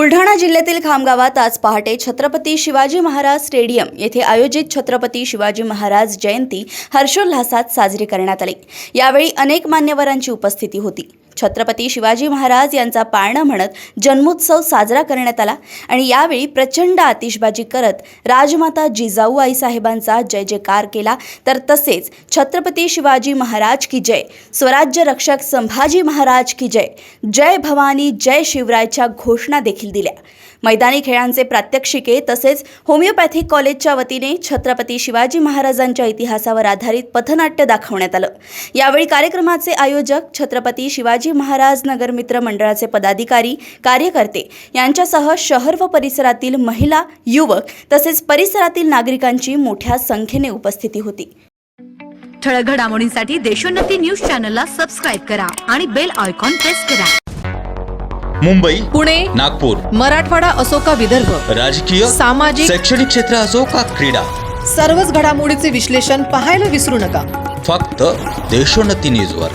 बुलढाणा जिल्ह्यातील खामगावात आज पहाटे छत्रपती शिवाजी महाराज स्टेडियम येथे आयोजित छत्रपती शिवाजी महाराज जयंती हर्षोल्हासात साजरी करण्यात आली। यावेळी अनेक मान्यवरांची उपस्थिती होती। छत्रपती शिवाजी महाराज यांचा पाळणा म्हणत जन्मोत्सव साजरा करण्यात आला आणि यावेळी प्रचंड आतिषबाजी करत राजमाता जिजाऊ आई साहेबांचा जय जयकार केला। तर तसेच छत्रपती शिवाजी महाराज की जय, स्वराज्य रक्षक संभाजी महाराज की जय, जय भवानी जय शिवरायच्या घोषणा देखील दिल्या। मैदानी खेळांचे प्रात्यक्षिके तसेच होमिओपॅथिक कॉलेजच्या वतीने छत्रपती शिवाजी महाराजांच्या इतिहासावर आधारित पथनाट्य दाखवण्यात आलं। यावेळी कार्यक्रमाचे आयोजक छत्रपती शिवाजी महाराज नगर मित्र मंडळाचे पदाधिकारी, कार्यकर्ते यांच्यासह शहर व परिसरातील महिला, युवक तसेच परिसरातील नागरिकांची मोठ्या संख्येने उपस्थिती होती। ठळक घडामोडींसाठी देशोन्नती न्यूज चॅनलला सबस्क्राइब करा आणि बेल आयकॉन प्रेस करा। मुंबई, पुणे, नागपूर, मराठवाडा असो का विदर्भ, राजकीय, सामाजिक, शैक्षणिक क्षेत्र असो का क्रीडा, सर्वच घडामोडीचे विश्लेषण पाहायला विसरू नका। फक्त देशोन्नती न्यूजवर।